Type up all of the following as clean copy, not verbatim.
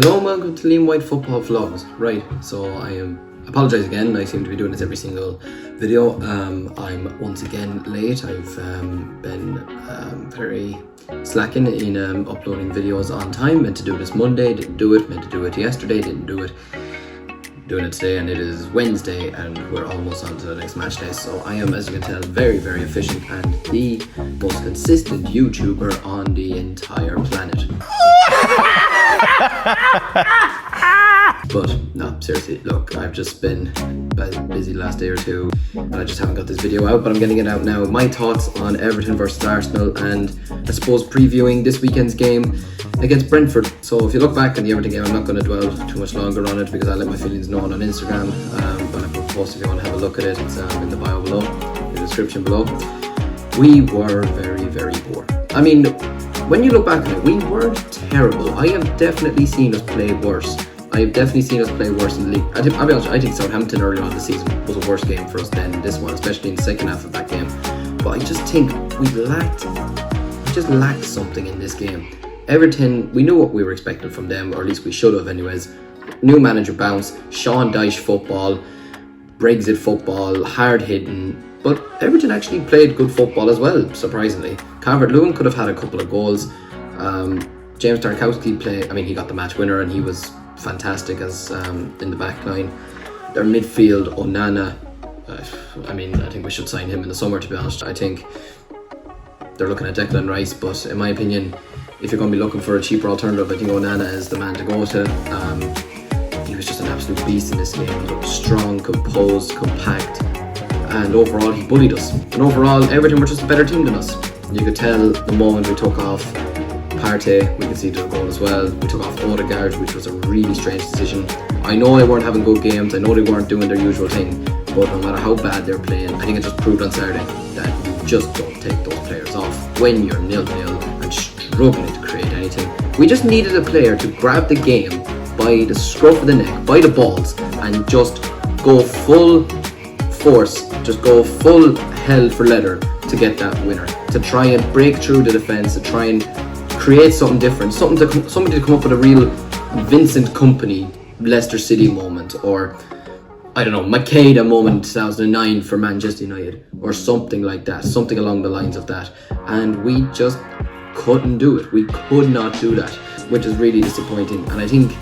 Hello and welcome to Liam White Football Vlogs. Right, so I apologise again. I seem to be doing this every single video. I'm once again late. I've been very slacking in uploading videos on time. Meant to do this Monday, didn't do it. Meant to do it yesterday, didn't do it. Doing it today, and it is Wednesday, and we're almost on to the next match day. So I am, as you can tell, very efficient and the most consistent YouTuber on the entire planet. But no, seriously, look, I've just been busy the last day or two and I just haven't got this video out, but I'm getting it out now. My thoughts on Everton versus Arsenal, and I suppose previewing this weekend's game against Brentford. So if you look back on the Everton game, I'm not going to dwell too much longer on it because I let my feelings known on Instagram. When I put a post, if you want to have a look at it, it's in the bio below, in the description below. We were very poor. I mean, when you look back on it, we weren't terrible. I have definitely seen us play worse. in the league. I'll be honest, I think Southampton earlier on the season was a worse game for us than this one, especially in the second half of that game. But I just think we just lacked something in this game. Everton, we knew what we were expecting from them, or at least we should have anyways. New manager bounce, Sean Dyche football, Brexit football, hard hitting. But Everton actually played good football as well, surprisingly. Calvert-Lewin could have had a couple of goals. James Tarkowski he got the match winner and he was fantastic as in the back line. Their midfield, Onana, I think we should sign him in the summer, to be honest. I think they're looking at Declan Rice, but in my opinion, if you're going to be looking for a cheaper alternative, I think Onana is the man to go to. He was just an absolute beast in this game. He looked strong, composed, compact, and overall he bullied us. And overall, Everton were just a better team than us. You could tell the moment we took off Partey, we could see the goal as well. We took off Odegaard, which was a really strange decision. I know they weren't having good games, I know they weren't doing their usual thing, but no matter how bad they're playing, I think it just proved on Saturday that you just don't take those players off when you're 0-0 and struggling to create anything. We just needed a player to grab the game by the scruff of the neck, by the balls, and just go full force, just go full hell for leather to get that winner, to try and break through the defence, to try and create something different, somebody to come up with a real Vincent Kompany Leicester City moment, or I don't know, Makeda moment in 2009 for Manchester United, or something like that, something along the lines of that. And we just couldn't do it. We could not do that, which is really disappointing. And I think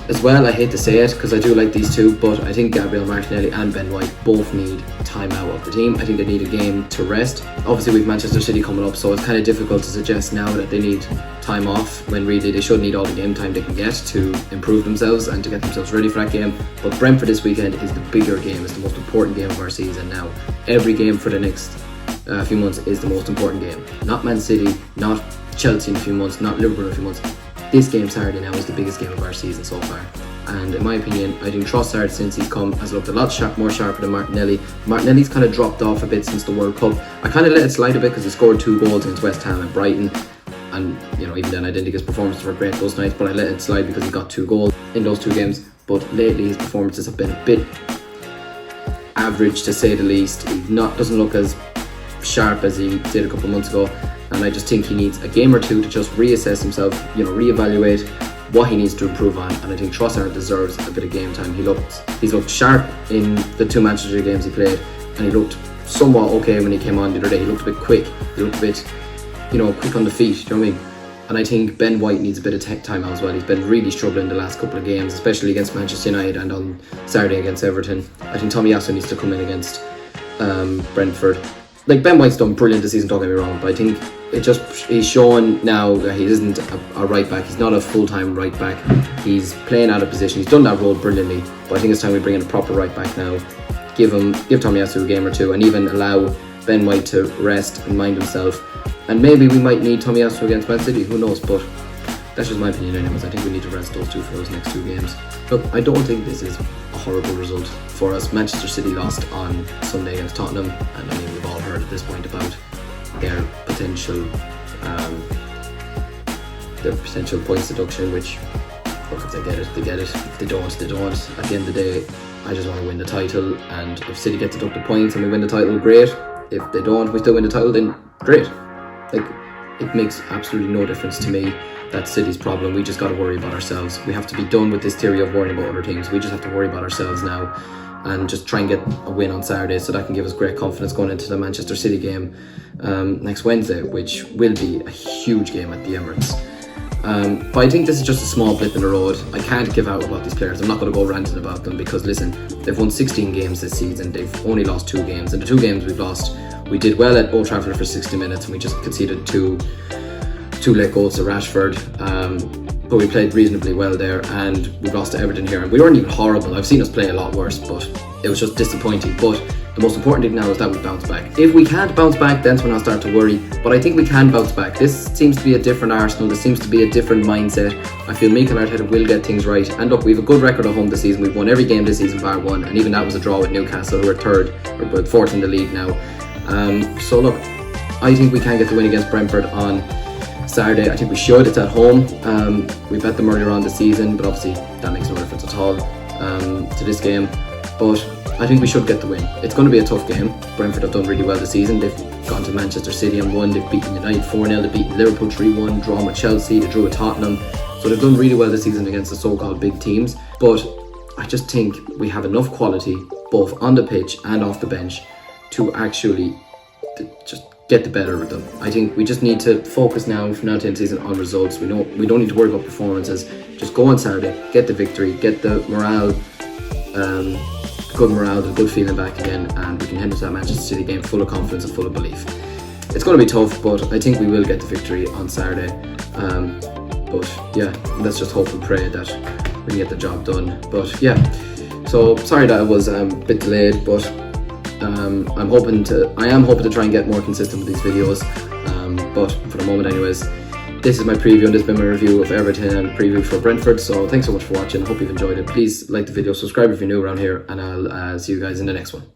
as well, I hate to say it because I do like these two, but I think Gabriel Martinelli and Ben White both need time out of the team. I think they need a game to rest. Obviously we've Manchester City coming up, so it's kind of difficult to suggest now that they need time off when really they should need all the game time they can get to improve themselves and to get themselves ready for that game. But Brentford this weekend is the bigger game, it's the most important game of our season now. Every game for the next few months is the most important game. Not Man City, not Chelsea in a few months, not Liverpool in a few months. This game Saturday now is the biggest game of our season so far. And in my opinion, I think Trossard, since he's come, has looked a lot more sharper than Martinelli. Martinelli's kind of dropped off a bit since the World Cup. I kind of let it slide a bit because he scored 2 goals against West Ham and Brighton. And, even then I didn't think his performances were great those nights, but I let it slide because he got 2 goals in those 2 games. But lately his performances have been a bit average, to say the least. He doesn't look as sharp as he did a couple of months ago. And I just think he needs a game or two to just reassess himself, reevaluate what he needs to improve on. And I think Trossard deserves a bit of game time. He's looked sharp in the 2 Manchester games he played, and he looked somewhat okay when he came on the other day. He looked a bit quick. He looked a bit, quick on the feet. Do you know what I mean? And I think Ben White needs a bit of time out as well. He's been really struggling the last couple of games, especially against Manchester United and on Saturday against Everton. I think Tomiyasu needs to come in against Brentford. Like, Ben White's done brilliant this season, don't get me wrong, but I think he's shown now that he isn't a right back. He's not a full-time right back. He's playing out of position. He's done that role brilliantly, but I think it's time we bring in a proper right back now. Give Tomiyasu a game or two, and even allow Ben White to rest and mind himself. And maybe we might need Tomiyasu against Man City, who knows, but that's just my opinion anyways. I think we need to rest those 2 for those next 2 games. Look, I don't think this is a horrible result for us. Manchester City lost on Sunday against Tottenham, and we've all heard at this point about their potential points deduction, which, look, if they get it, they get it. If they don't, they don't. At the end of the day, I just want to win the title, and if City get deducted points and we win the title, great. If they don't, we still win the title, then great. Like, it makes absolutely no difference to me. that's City's problem. We just got to worry about ourselves. We have to be done with this theory of worrying about other teams. We just have to worry about ourselves now and just try and get a win on Saturday, so that can give us great confidence going into the Manchester City game next Wednesday, which will be a huge game at the Emirates. But I think this is just a small blip in the road. I can't give out about these players. I'm not going to go ranting about them because, listen, they've won 16 games this season. They've only lost 2 games. And the 2 games we've lost, we did well at Old Trafford for 60 minutes and we just conceded two late goals to Rashford. But we played reasonably well there, and we lost to Everton here. And we weren't even horrible. I've seen us play a lot worse, but it was just disappointing. But the most important thing now is that we bounce back. If we can't bounce back, that's when I'll start to worry. But I think we can bounce back. This seems to be a different Arsenal. This seems to be a different mindset. I feel Mikel Arteta will get things right. And look, we have a good record at home this season. We've won every game this season bar 1, and even that was a draw with Newcastle, who are 4th in the league now. So look, I think we can get the win against Brentford on Saturday. I think we should. It's at home. We bet them earlier on the season, but obviously that makes no difference at all to this game. But I think we should get the win. It's going to be a tough game. Brentford have done really well this season. They've gone to Manchester City and won. They've beaten United 4-0. They've beaten Liverpool 3-1, drawn with Chelsea, they drew with Tottenham. So they've done really well this season against the so-called big teams. But I just think we have enough quality, both on the pitch and off the bench, to actually just get the better of them. I think we just need to focus now from now to the end of the season on results. We don't need to worry about performances. Just go on Saturday, get the victory, get the morale, good morale, the good feeling back again, and we can head into that Manchester City game full of confidence and full of belief. It's going to be tough, but I think we will get the victory on Saturday. But yeah, let's just hope and pray that we can get the job done. But yeah, so sorry that I was a bit delayed, but I am hoping to try and get more consistent with these videos, but for the moment anyways, this is my preview and this has been my review of Everton and preview for Brentford. So thanks so much for watching. I hope you've enjoyed it. Please like the video, subscribe if you're new around here, and I'll see you guys in the next one.